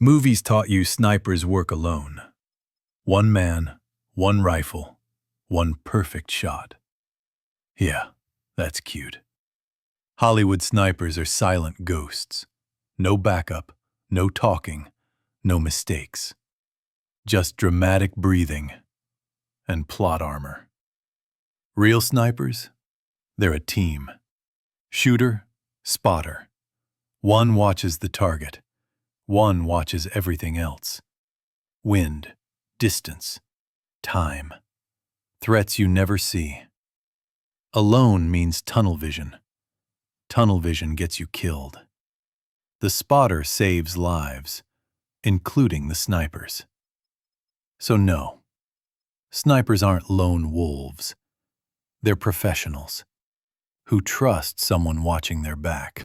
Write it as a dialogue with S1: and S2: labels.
S1: Movies taught you snipers work alone. One man, one rifle, one perfect shot. Yeah, that's cute. Hollywood snipers are silent ghosts. No backup, no talking, no mistakes. Just dramatic breathing and plot armor. Real snipers? They're a team. Shooter, spotter. One watches the target. One watches everything else. Wind, distance, time. Threats you never see. Alone means tunnel vision. Tunnel vision gets you killed. The spotter saves lives, including the snipers. So no, snipers aren't lone wolves. They're professionals who trust someone watching their back.